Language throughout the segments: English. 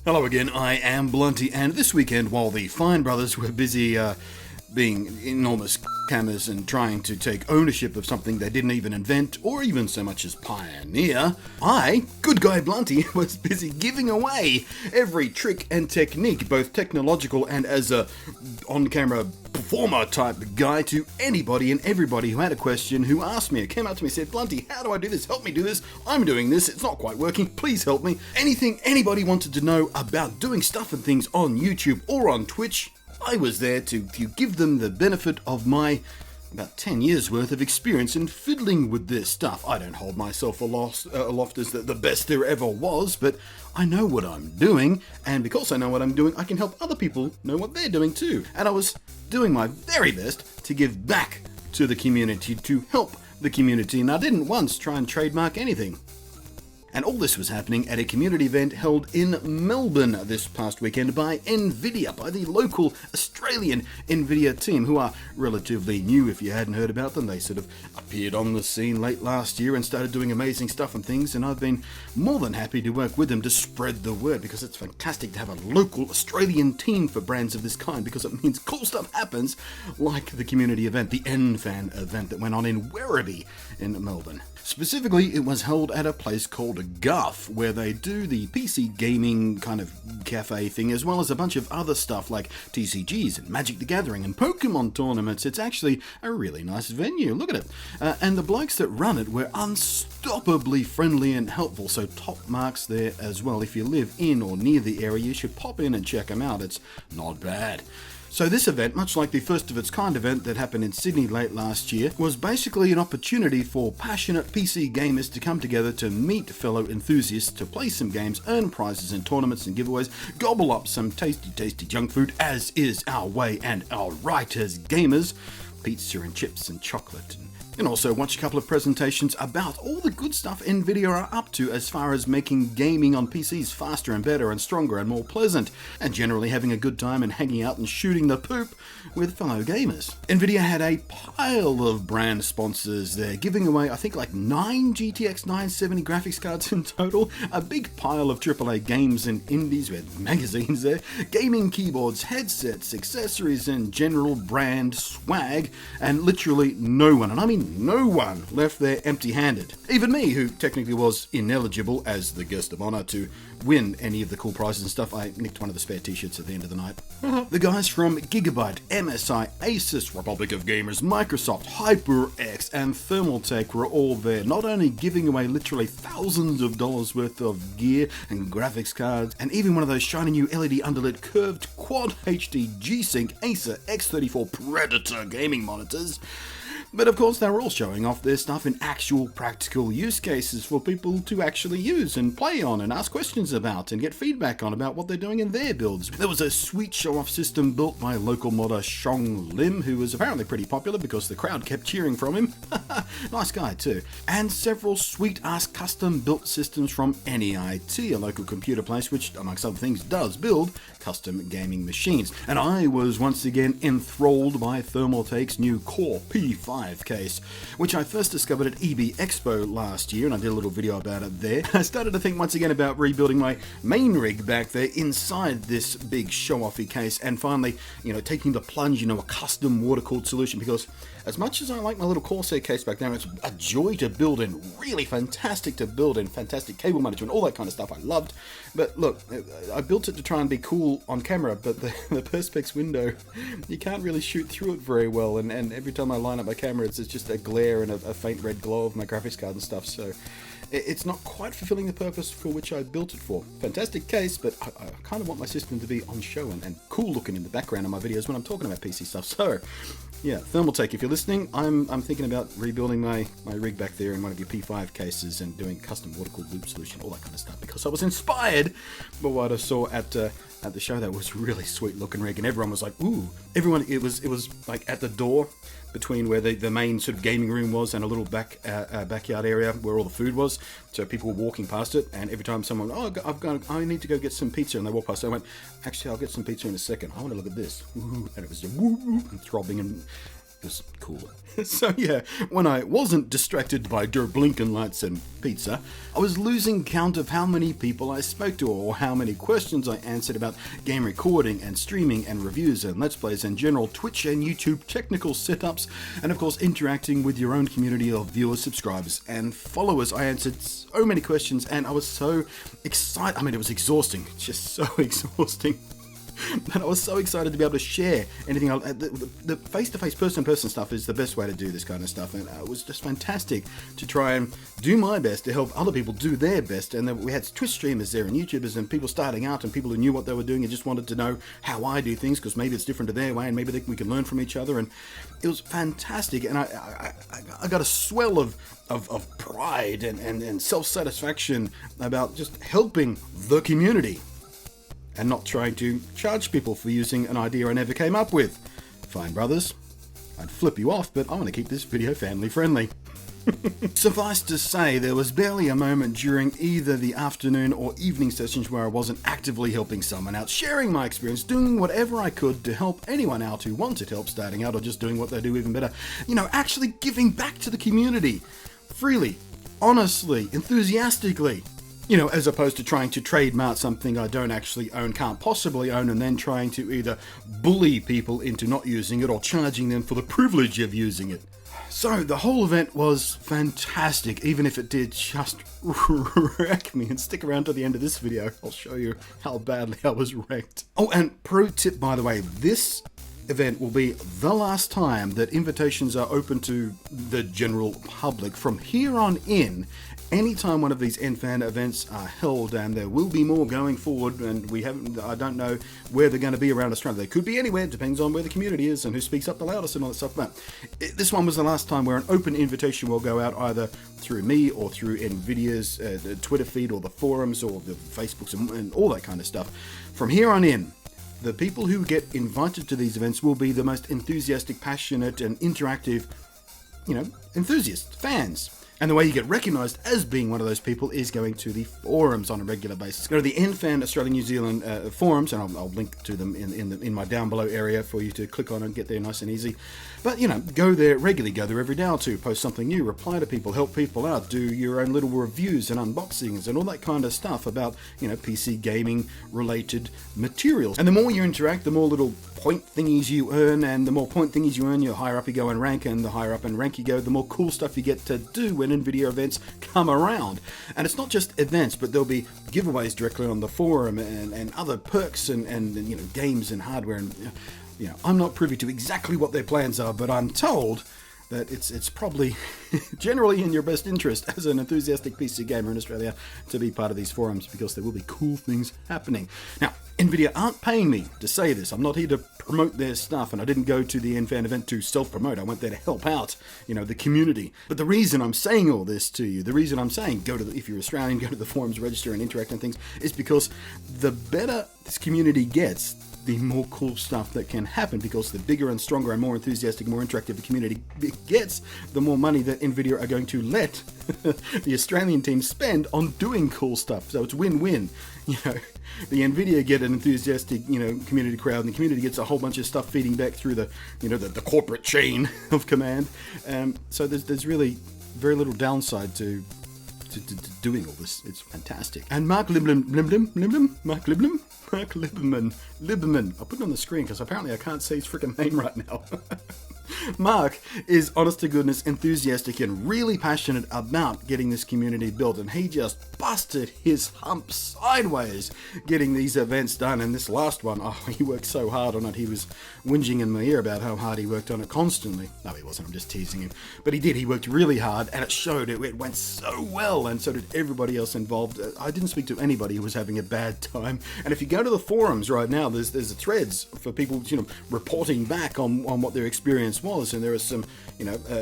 Hello again, I am Blunty, and this weekend, while the Fine brothers were busy being enormous hammers and trying to take ownership of something they didn't even invent, or even so much as pioneer, I, good guy Blunty, was busy giving away every trick and technique, both technological and as a on-camera performer type guy, to anybody and everybody who had a question, who asked me, came up to me and said, Blunty, how do I do this? Help me do this. I'm doing this. It's not quite working. Please help me. Anything anybody wanted to know about doing stuff and things on YouTube or on Twitch, I was there to give them the benefit of my about 10 years worth of experience in fiddling with this stuff. I don't hold myself aloft as the best there ever was, but I know what I'm doing, and because I know what I'm doing, I can help other people know what they're doing too. And I was doing my very best to give back to the community, to help the community, and I didn't once try and trademark anything. And all this was happening at a community event held in Melbourne this past weekend by NVIDIA, by the local Australian NVIDIA team, who are relatively new if you hadn't heard about them. They sort of appeared on the scene late last year and started doing amazing stuff and things, and I've been more than happy to work with them to spread the word, because it's fantastic to have a local Australian team for brands of this kind, because it means cool stuff happens, like the community event, the Nfan event that went on in Werribee in Melbourne. Specifically, it was held at a place called Guff, where they do the PC gaming kind of cafe thing, as well as a bunch of other stuff like TCGs and Magic the Gathering and Pokemon tournaments. It's actually a really nice venue, look at it. And the blokes that run it were unstoppably friendly and helpful, so top marks there as well. If you live in or near the area, you should pop in and check them out. It's not bad. So this event, much like the first of its kind event that happened in Sydney late last year, was basically an opportunity for passionate PC gamers to come together to meet fellow enthusiasts, to play some games, earn prizes in tournaments and giveaways, gobble up some tasty junk food, as is our way and our right as gamers, pizza and chips and chocolate, and also watch a couple of presentations about all the good stuff NVIDIA are up to as far as making gaming on PCs faster and better and stronger and more pleasant, and generally having a good time and hanging out and shooting the poop with fellow gamers. NVIDIA had a pile of brand sponsors there, giving away I think like 9 GTX 970 graphics cards in total, a big pile of AAA games and indies, we had magazines there, gaming keyboards, headsets, accessories and general brand swag, and literally no one, and I mean no one, left there empty-handed. Even me, who technically was ineligible as the guest of honor to win any of the cool prizes and stuff. I nicked one of the spare t-shirts at the end of the night. The guys from Gigabyte, MSI, Asus, Republic of Gamers, Microsoft, HyperX and Thermaltake were all there, not only giving away literally thousands of dollars worth of gear and graphics cards, and even one of those shiny new LED underlit curved quad HD G-Sync Acer X34 Predator gaming monitors. But of course, they were all showing off their stuff in actual practical use cases for people to actually use and play on and ask questions about and get feedback on about what they're doing in their builds. There was a sweet show-off system built by local modder Shong Lim, who was apparently pretty popular because the crowd kept cheering from him. Nice guy too. And several sweet-ass custom-built systems from NEIT, a local computer place which, amongst other things, does build custom gaming machines. And I was once again enthralled by Thermaltake's new Core P5 case, which I first discovered at EB Expo last year, and I did a little video about it there. I started to think once again about rebuilding my main rig back there inside this big show-offy case, and finally, taking the plunge into a custom water-cooled solution, because as much as I like my little Corsair case back there, it's a joy to build in, really fantastic to build in, fantastic cable management, all that kind of stuff I loved. But look, I built it to try and be cool on camera, but the Perspex window, you can't really shoot through it very well, and every time I line up my camera, it's just a glare and a faint red glow of my graphics card and stuff, so it's not quite fulfilling the purpose for which I built it for. Fantastic case, but I kind of want my system to be on show and cool looking in the background of my videos when I'm talking about PC stuff. So yeah, Thermaltake, if you're listening, I'm thinking about rebuilding my rig back there in one of your P5 cases and doing custom water-cooled loop solution, all that kind of stuff, because I was inspired by what I saw at the show. That was really sweet looking rig, and everyone was like, ooh. Everyone, it was like at the door between where the main sort of gaming room was and a little backyard area where all the food was. So people were walking past it, and every time someone, I need to go get some pizza, and they walk past it, I went, actually, I'll get some pizza in a second. I want to look at this. Ooh. And it was just woo and throbbing, and It was cool. So yeah, when I wasn't distracted by der blinken lights and pizza, I was losing count of how many people I spoke to or how many questions I answered about game recording and streaming and reviews and let's plays and general Twitch and YouTube technical setups, and of course interacting with your own community of viewers, subscribers and followers. I answered so many questions and I was so excited. I mean, it was exhausting, just so exhausting. But I was so excited to be able to share anything. The face-to-face, person-to-person stuff is the best way to do this kind of stuff, and it was just fantastic to try and do my best to help other people do their best. And then we had Twitch streamers there and YouTubers and people starting out and people who knew what they were doing and just wanted to know how I do things because maybe it's different to their way and maybe we can learn from each other. And it was fantastic, and I got a swell of pride and self-satisfaction about just helping the community and not trying to charge people for using an idea I never came up with. Fine, brothers. I'd flip you off, but I want to keep this video family friendly. Suffice to say, there was barely a moment during either the afternoon or evening sessions where I wasn't actively helping someone out, sharing my experience, doing whatever I could to help anyone out who wanted help starting out or just doing what they do even better. You know, actually giving back to the community. Freely, honestly, enthusiastically. You know, as opposed to trying to trademark something I don't actually own, can't possibly own, and then trying to either bully people into not using it or charging them for the privilege of using it. So the whole event was fantastic, even if it did just wreck me. And stick around to the end of this video, I'll show you how badly I was wrecked. Oh, and pro tip, by the way, this event will be the last time that invitations are open to the general public. From here on in, anytime one of these Nfan events are held, and there will be more going forward, and I don't know where they're going to be around Australia. They could be anywhere, it depends on where the community is and who speaks up the loudest and all that stuff, but this one was the last time where an open invitation will go out either through me or through NVIDIA's Twitter feed or the forums or the Facebooks and all that kind of stuff. From here on in, the people who get invited to these events will be the most enthusiastic, passionate and interactive, enthusiasts, fans. And the way you get recognised as being one of those people is going to the forums on a regular basis. Go to the Nfan Australia New Zealand forums, and I'll link to them in my down below area for you to click on and get there nice and easy. But go there regularly, go there every day or two, post something new, reply to people, help people out, do your own little reviews and unboxings and all that kind of stuff about PC gaming related materials. And the more you interact, the more little point thingies you earn, and the more point thingies you earn, the higher up you go in rank, and the higher up in rank you go, the more cool stuff you get to do when NVIDIA events come around. And it's not just events, but there'll be giveaways directly on the forum and other perks and games and hardware. And I'm not privy to exactly what their plans are, but I'm told that it's probably generally in your best interest as an enthusiastic PC gamer in Australia to be part of these forums, because there will be cool things happening. Now, NVIDIA aren't paying me to say this. I'm not here to promote their stuff, and I didn't go to the Nfan event to self-promote. I went there to help out, the community. But the reason I'm saying all this to you, the reason I'm saying if you're Australian, go to the forums, register and interact on things, is because the better this community gets, the more cool stuff that can happen, because the bigger and stronger and more enthusiastic, more interactive the community gets, the more money that NVIDIA are going to let the Australian team spend on doing cool stuff. So it's win-win. The NVIDIA get an enthusiastic, community crowd, and the community gets a whole bunch of stuff feeding back through the corporate chain of command. So there's really very little downside to doing all this. It's fantastic. And Mark Liberman, I'll put it on the screen because apparently I can't say his freaking name right now. Mark is honest to goodness enthusiastic and really passionate about getting this community built, and he just busted his hump sideways getting these events done. And this last one, he worked so hard on it. He was whinging in my ear about how hard he worked on it constantly. No, he wasn't, I'm just teasing him. But he did, he worked really hard, and it showed. It went so well, and so did everybody else involved. I didn't speak to anybody who was having a bad time. And if you go to the forums right now, there's a threads for people reporting back on what their experience was, and there is some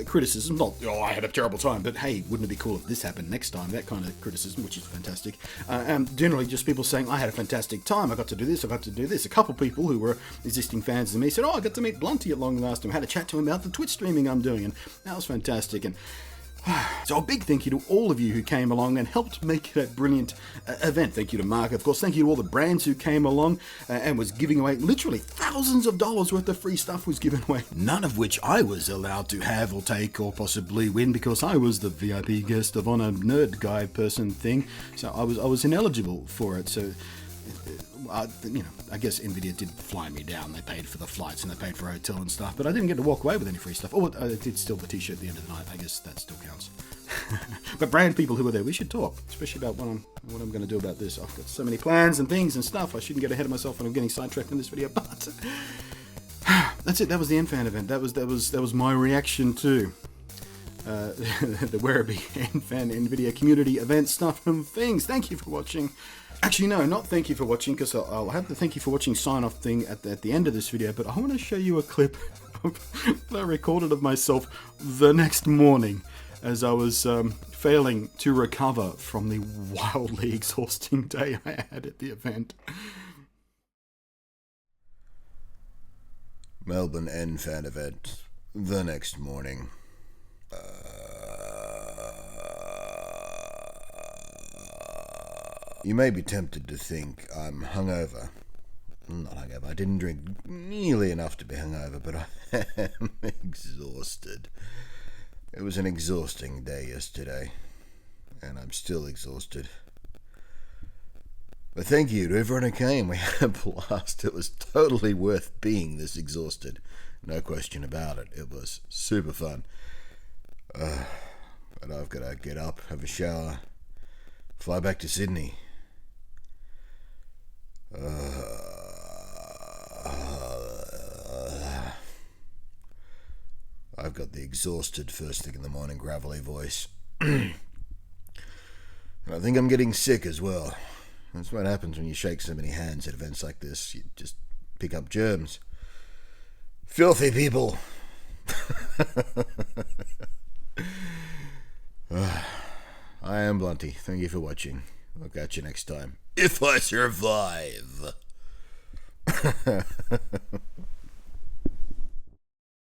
criticism. Not I had a terrible time, but hey, wouldn't it be cool if this happened next time? That kind of criticism, which is fantastic. And generally just people saying I had a fantastic time, I got to do this, I got to do this. A couple people who were existing fans of me said, I got to meet Blunty at long last and had a chat to him about the Twitch streaming I'm doing, and that was fantastic. And So a big thank you to all of you who came along and helped make it a brilliant event. Thank you to Mark, of course. Thank you to all the brands who came along and was giving away literally thousands of dollars worth of free stuff was given away. None of which I was allowed to have or take or possibly win because I was the VIP guest of honor nerd guy person thing. So I was ineligible for it. So I guess Nvidia did fly me down. They paid for the flights and they paid for a hotel and stuff, but I didn't get to walk away with any free stuff. Oh, I did steal the t-shirt at the end of the night. I guess that still counts. But brand people who were there, we should talk, especially about what I'm going to do about this. I've got so many plans and things and stuff. I shouldn't get ahead of myself when I'm getting sidetracked in this video, but that's it. That was the Nfan event. That was my reaction to the Werribee Nfan Nvidia community event stuff and things. Thank you for watching. Actually, no, not thank you for watching, because I'll have the thank you for watching sign-off thing at the end of this video, but I want to show you a clip that I recorded of myself the next morning as I was failing to recover from the wildly exhausting day I had at the event. Melbourne Nfan event the next morning. You may be tempted to think I'm hungover. I'm not hungover. I didn't drink nearly enough to be hungover, but I am exhausted. It was an exhausting day yesterday, and I'm still exhausted. But thank you to everyone who came. We had a blast. It was totally worth being this exhausted. No question about it. It was super fun. But I've got to get up, have a shower, fly back to Sydney. I've got the exhausted first thing in the morning gravelly voice. And I think I'm getting sick as well. That's what happens when you shake so many hands at events like this. You just pick up germs. Filthy people. I am Blunty. Thank you for watching. I'll catch you next time. If I survive.